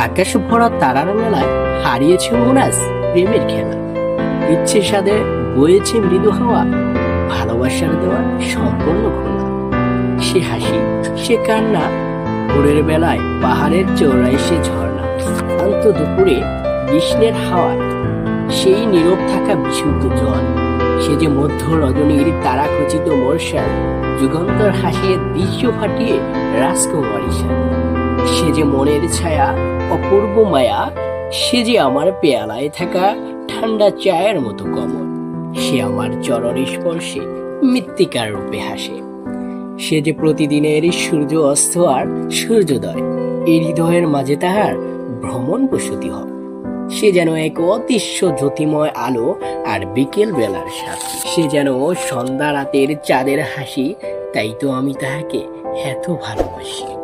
আকাশ ভরা তারার মেলায় হারিয়েছে মনাস প্রেমের খেলা। ইচ্ছে সাদে বয়েছে মৃদু হাওয়া, ভালোবাসার দেওয়া সম্পূর্ণ খোলা। সে হাসি, সে কান্না, ভোরের বেলায় পাহাড়ের চৌড়ায় সে ঝর্ণা, শান্ত দুপুরে গ্রীষ্মের হাওয়া, সেই নীরব থাকা বিশুদ্ধ জল। সে যে মধ্য রজনীর তারা খচিত মর্ষাল, যুগান্তর হাসিয়ে দৃশ্য ফাটিয়ে রাজকুমারী সাজ। সে যে মনের ছায়া, অপূর্ব মায়া, সে যে আমার পেয়ালায় থাকা ঠান্ডা চায়ের মতো কমল। সে আমার চরণ স্পর্শে মৃত্তিকার রূপে হাসে। সে যে প্রতিদিনের সূর্য অস্ত আর সূর্যোদয়, এই হৃদয়ের মাঝে তাহার ভ্রমণ বসতি হয়। সে যেন এক অদৃশ্য জ্যোতিময় আলো আর বিকেল বেলার সাথী। সে যেন সন্ধ্যা রাতের চাঁদের হাসি, তাই তো আমি তাহাকে এত ভালোবাসি।